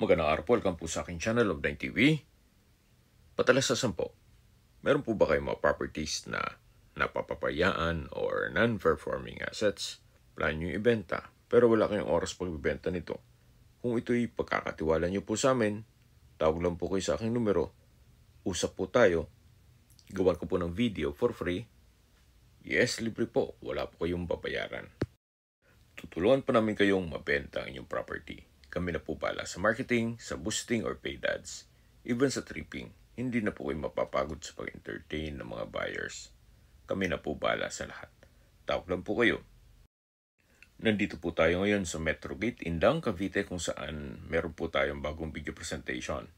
Magandang araw po, welcome po sa aking channel of 9TV. Patalasasan po, meron po ba kayong mga properties na napapapayaan or non-performing assets? Plan nyo ibenta, pero wala kayong oras pagbibenta nito. Kung ito'y pagkakatiwala nyo po sa amin, tawag lang po kayo sa aking numero, usap po tayo, gawan ko po ng video for free. Yes, libre po, wala po kayong babayaran. Tutulungan pa namin kayong mabenta ang inyong property. Kami na po bala sa marketing, sa boosting or paid ads, even sa tripping. Hindi na po kayo mapapagod sa pag-entertain ng mga buyers. Kami na po bala sa lahat. Tawag lang po kayo. Nandito po tayo ngayon sa Metro Gate, Indang, Cavite, kung saan meron po tayong bagong video presentation.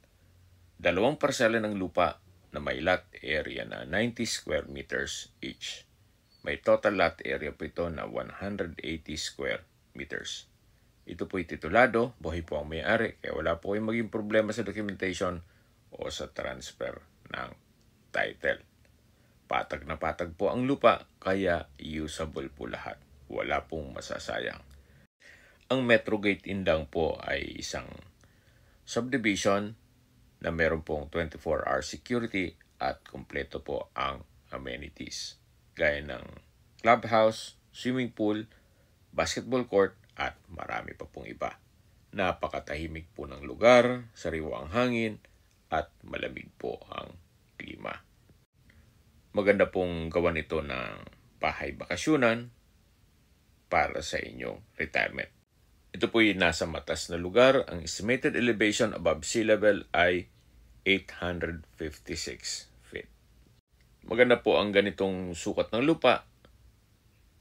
Dalawang parsela ng lupa na may lot area na 90 square meters each. May total lot area po ito na 180 square meters. Ito po'y titulado, buhay po ang may-ari, kaya wala po kayong maging problema sa documentation o sa transfer ng title. Patag na patag po ang lupa, kaya usable po lahat. Wala pong masasayang. Ang Metro Gate Indang po ay isang subdivision na meron pong 24-hour security at kumpleto po ang amenities. Gaya ng clubhouse, swimming pool, basketball court, at marami pa pong iba. Napakatahimik po ng lugar, sariwa ang hangin, at malamig po ang klima. Maganda pong gawan ito ng bahay bakasyunan para sa inyong retirement. Ito po'y nasa matas na lugar. Ang estimated elevation above sea level ay 856 feet. Maganda po ang ganitong sukat ng lupa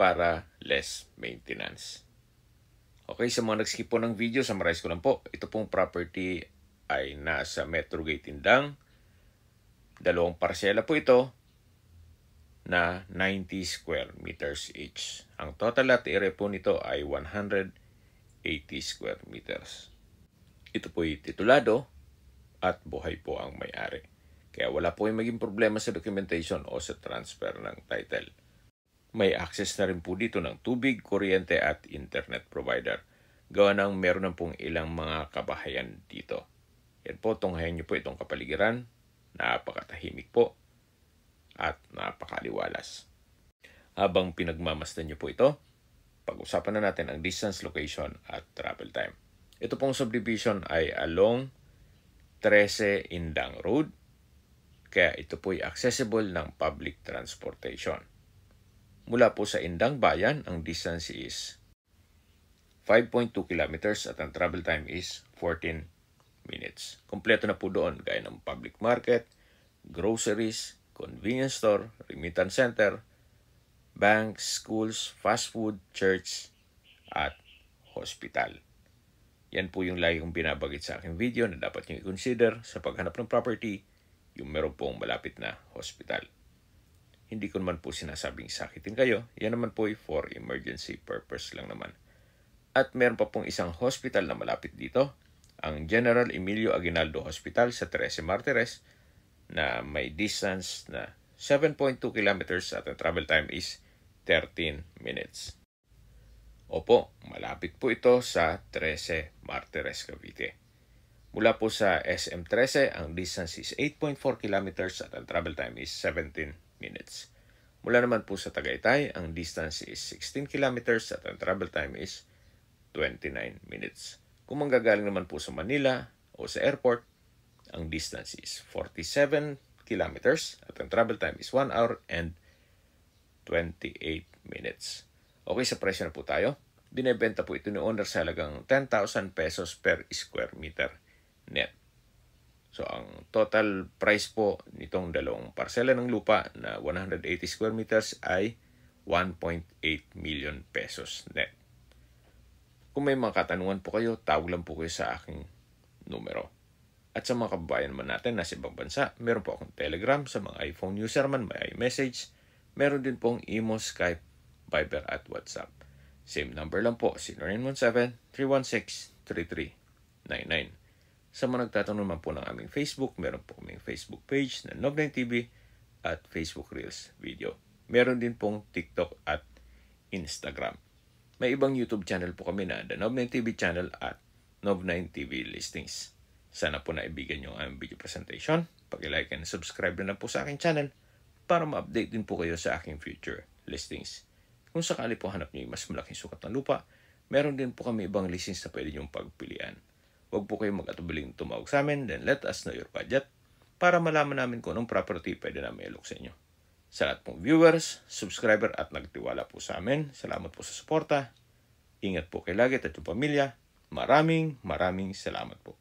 para less maintenance. Okay, sa mga nag-skip po ng video, summarize ko lang po. Ito pong property ay nasa Metro Gate Indang. Dalawang parsela po ito na 90 square meters each. Ang total lot area po nito ay 180 square meters. Ito po'y titulado at buhay po ang may-ari. Kaya wala po yung maging problema sa documentation o sa transfer ng title. May access na rin po dito ng tubig, kuryente at internet provider. Gawa ng meron na pong ilang mga kabahayan dito. Yan po, tunghayan nyo po itong kapaligiran. Napakatahimik po at napakaliwalas. Habang pinagmamasdan nyo po ito, pag-usapan na natin ang distance, location at travel time. Ito pong subdivision ay along 13 Indang Road. Kaya ito po'y accessible ng public transportation. Mula po sa Indang Bayan, ang distance is 5.2 kilometers at ang travel time is 14 minutes. Kompleto na po doon gaya ng public market, groceries, convenience store, remittance center, banks, schools, fast food, church, at hospital. Yan po yung lagi kong binabagit sa aking video na dapat nyo i-consider sa paghanap ng property, yung meron pong malapit na hospital. Hindi ko naman po sinasabing sakitin kayo. Yan naman po ay for emergency purpose lang naman. At meron pa pong isang hospital na malapit dito, ang General Emilio Aguinaldo Hospital sa 13 Martires na may distance na 7.2 kilometers at ang travel time is 13 minutes. Opo, malapit po ito sa 13 Martires, Cavite. Mula po sa SM13, ang distance is 8.4 kilometers at ang travel time is 17 minutes. Mula naman po sa Tagaytay, ang distance is 16 kilometers at ang travel time is 29 minutes. Kung manggagaling naman po sa Manila o sa airport, ang distance is 47 kilometers at ang travel time is 1 hour and 28 minutes. Okay, sa presyo na po tayo. Binebenta po ito ni owner sa halagang 10,000 pesos per square meter net. So, ang total price po nitong dalawang parsela ng lupa na 180 square meters ay 1.8 million pesos net. Kung may mga katanungan po kayo, tawag lang po kayo sa aking numero. At sa mga kababayan naman natin na sa ibang bansa, meron po akong Telegram. Sa mga iPhone user man, may iMessage. Meron din pong Imo, Skype, Viber at WhatsApp. Same number lang po, 0917-316-3399. Sa mga nagtatanong naman po ng aming Facebook, meron po kaming Facebook page na Nob9TV at Facebook Reels video. Meron din pong TikTok at Instagram. May ibang YouTube channel po kami na The Nob9TV channel at Nov9 TV listings. Sana po naibigan nyo ang video presentation. Pag-like and subscribe na lang po sa aking channel para ma-update din po kayo sa aking future listings. Kung sakali po hanap nyo yung mas malaking sukat ng lupa, meron din po kami ibang listings na pwede nyong pagpilian. Huwag po kayong mag-atubiling tumawag sa amin, then let us know your budget para malaman namin kung anong property pwede namin ilok sa inyo. Sa lahat pong viewers, subscriber at nagtiwala po sa amin, salamat po sa suporta. Ingat po kayo lagi at yung pamilya. Maraming salamat po.